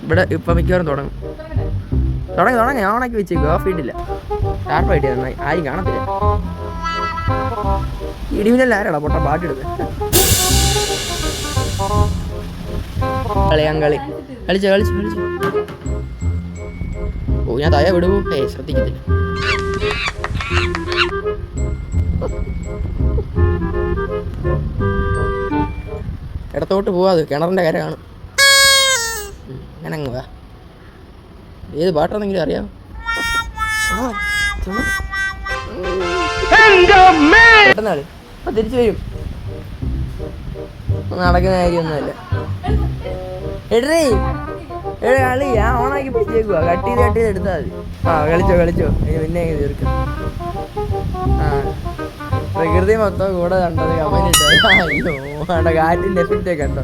ഇവിടെ ഇപ്പം മിക്കവാറും തുടങ്ങും. ഞാൻ ഓണാക്കി വെച്ചേക്കും, ഓഫ് ചെയ്തിട്ടില്ല. ഷാർപ്പായിട്ട് നന്നായി, ആരും കാണത്തില്ല. ഇടിമിന്നല്ല ആരാടാ പൊട്ട പാട്ടെടുത്ത് കളി കളിച്ചോ. ഓ ഞാൻ തയ വിടുവോ? ശ്രദ്ധിക്കത്തില്ല. ഇടത്തോട്ട് പോവാത്, കിണറിൻ്റെ കര കാണും. അങ്ങനെ അങ്ങ് വാ. ഏത് പാട്ടാണെങ്കിലും അറിയാമോ? പെട്ടെന്നാള് അപ്പം തിരിച്ചു വരും. നടക്കുന്ന കാര്യമൊന്നുമല്ല. എടേ കളി ഞാൻ ഓണാക്കി പിടിച്ചേക്കുവാ. കട്ട് ചെയ്ത് എടുത്താൽ മതി. കളിച്ചോ പിന്നെ തീർക്കും. പ്രകൃതി മൊത്തം കൂടെ കണ്ടത് കമന്റ് ഇട്ടത്. അയ്യോ കാറ്റിൻ്റെ എഫക്റ്റ് കണ്ടോ?